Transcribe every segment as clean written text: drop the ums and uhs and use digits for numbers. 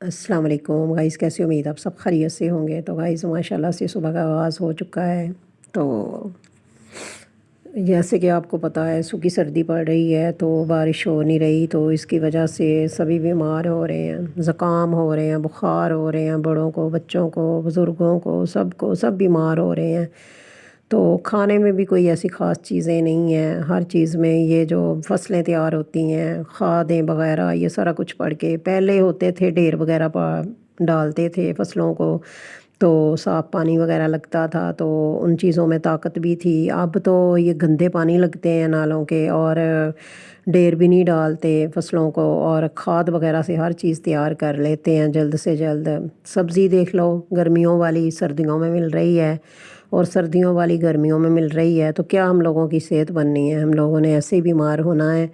अस्सलाम वालेकुम गाइस, कैसे उम्मीद आप सब खैरियत से होंगे। तो गाइस माशाल्लाह से सुबह का आगाज़ हो चुका है। तो जैसे कि आपको पता है सूखी सर्दी पड़ रही है, तो बारिश हो नहीं रही, तो इसकी वजह से सभी बीमार हो रहे हैं, ज़ुकाम हो रहे हैं, बुखार हो रहे हैं, बड़ों को, बच्चों को, बुज़ुर्गों को सब बीमार हो रहे हैं। तो खाने में भी कोई ऐसी ख़ास चीज़ें नहीं हैं। हर चीज़ में ये जो फसलें तैयार होती हैं, खादें वगैरह, ये सारा कुछ पड़ के पहले होते थे, ढेर वगैरह डालते थे फसलों को, तो साफ़ पानी वगैरह लगता था, तो उन चीज़ों में ताकत भी थी। अब तो ये गंदे पानी लगते हैं नालों के, और ढेर भी नहीं डालते फसलों को, और खाद वगैरह से हर चीज़ तैयार कर लेते हैं जल्द से जल्द। सब्ज़ी देख लो, गर्मियों वाली सर्दियों में मिल रही है और सर्दियों वाली गर्मियों में मिल रही है, तो क्या हम लोगों की सेहत बननी है? हम लोगों ने ऐसे ही बीमार होना है।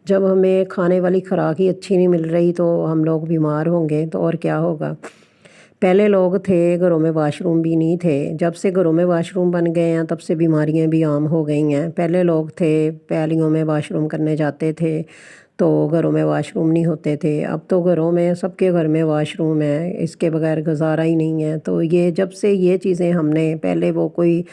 जब हमें खाने वाली खुराक ही अच्छी नहीं मिल रही तो हम लोग बीमार होंगे, तो और क्या होगा। पहले लोग थे, घरों में वाशरूम भी नहीं थे। जब से घरों में वाशरूम बन गए हैं तब से बीमारियां भी आम हो गई हैं। पहले लोग थे, पैलियों में वाशरूम करने जाते थे, तो घरों में वाशरूम नहीं होते थे। अब तो घरों में, सबके घर में वाशरूम है, इसके बगैर गुजारा ही नहीं है। तो ये जब से ये चीज़ें हमने, पहले वो कोई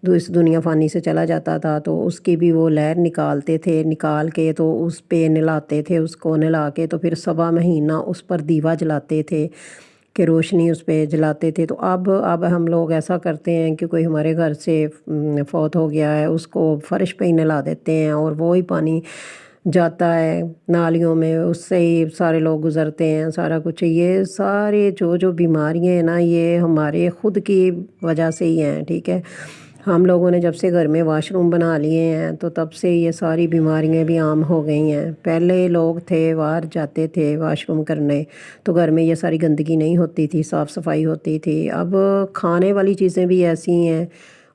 इस दुनिया फ़ानी से चला जाता था तो उसकी भी वो लहर निकालते थे, निकाल के तो उस पे नहलाते थे, उसको नहला के तो फिर सबा महीना उस पर दीवा जलाते थे कि रोशनी उस पे जलाते थे। तो अब हम लोग ऐसा करते हैं कि कोई हमारे घर से फौत हो गया है, उसको फ़र्श पे ही नहला देते हैं और वो ही पानी जाता है नालियों में, उससे ही सारे लोग गुज़रते हैं, सारा कुछ। ये सारे जो जो बीमारियाँ हैं ना, ये हमारे ख़ुद की वजह से ही हैं, ठीक है। हम लोगों ने जब से घर में वाशरूम बना लिए हैं तो तब से ये सारी बीमारियां भी आम हो गई हैं। पहले लोग थे, बाहर जाते थे वाशरूम करने, तो घर में ये सारी गंदगी नहीं होती थी, साफ़ सफाई होती थी। अब खाने वाली चीज़ें भी ऐसी हैं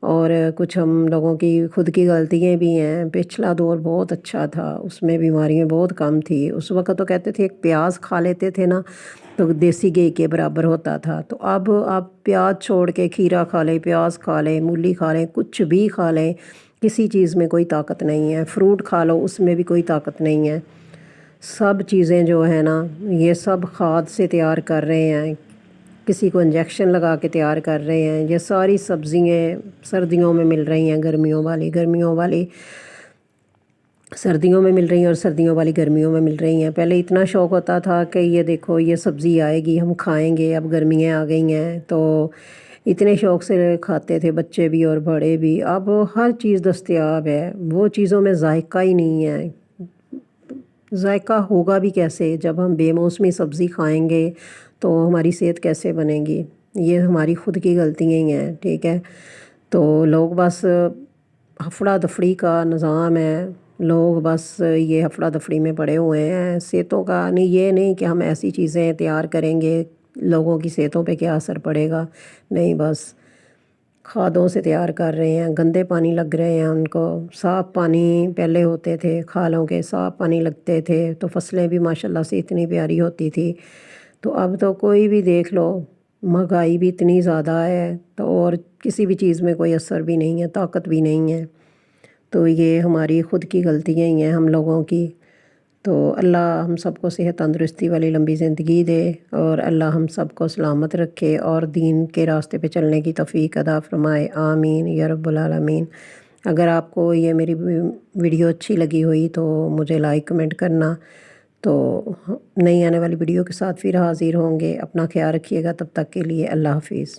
और कुछ हम लोगों की खुद की गलतियाँ भी हैं। पिछला दौर बहुत अच्छा था, उसमें बीमारियाँ बहुत कम थी। उस वक्त तो कहते थे एक प्याज खा लेते थे ना तो देसी घी के बराबर होता था। तो अब आप प्याज छोड़ के खीरा खा लें, प्याज खा लें, मूली खा लें, कुछ भी खा लें, किसी चीज़ में कोई ताकत नहीं है। फ्रूट खा लो, उसमें भी कोई ताकत नहीं है। सब चीज़ें जो है ना, ये सब खाद से तैयार कर रहे हैं, किसी को इंजेक्शन लगा के तैयार कर रहे हैं। ये सारी सब्ज़ियाँ सर्दियों में मिल रही हैं, गर्मियों वाली सर्दियों में मिल रही हैं और सर्दियों वाली गर्मियों में मिल रही हैं। पहले इतना शौक़ होता था कि ये देखो ये सब्ज़ी आएगी, हम खाएंगे। अब गर्मियाँ आ गई हैं तो इतने शौक़ से खाते थे बच्चे भी और बड़े भी। अब हर चीज़ दस्तयाब है, वो चीज़ों में जायका ही नहीं है। जायका होगा भी कैसे जब हम बेमौसमी सब्ज़ी खाएंगे, तो हमारी सेहत कैसे बनेगी। ये हमारी ख़ुद की गलतियाँ ही हैं, ठीक है। तो लोग बस हफड़ा दफड़ी का निज़ाम है, लोग बस ये हफड़ा दफड़ी में पड़े हुए हैं। सेहतों का नहीं, ये नहीं कि हम ऐसी चीज़ें तैयार करेंगे लोगों की सेहतों पे क्या असर पड़ेगा, नहीं, बस खादों से तैयार कर रहे हैं, गंदे पानी लग रहे हैं उनको। साफ़ पानी पहले होते थे, खालों के साफ़ पानी लगते थे, तो फसलें भी माशाल्लाह से इतनी प्यारी होती थी। तो अब तो कोई भी देख लो, महंगाई भी इतनी ज़्यादा है, तो और किसी भी चीज़ में कोई असर भी नहीं है, ताकत भी नहीं है। तो ये हमारी ख़ुद की गलतियाँ ही हैं हम लोगों की। तो अल्लाह हम सबको सेहत तंदुरुस्ती वाली लंबी ज़िंदगी दे, और अल्लाह हम सबको सलामत रखे और दीन के रास्ते पे चलने की तौफ़ीक अता फ़रमाए। आमीन या रब्बुल आलमीन। अगर आपको ये मेरी वीडियो अच्छी लगी हुई तो मुझे लाइक कमेंट करना। तो नई आने वाली वीडियो के साथ फिर हाज़िर होंगे। अपना ख्याल रखिएगा, तब तक के लिए अल्लाह हाफ़िज़।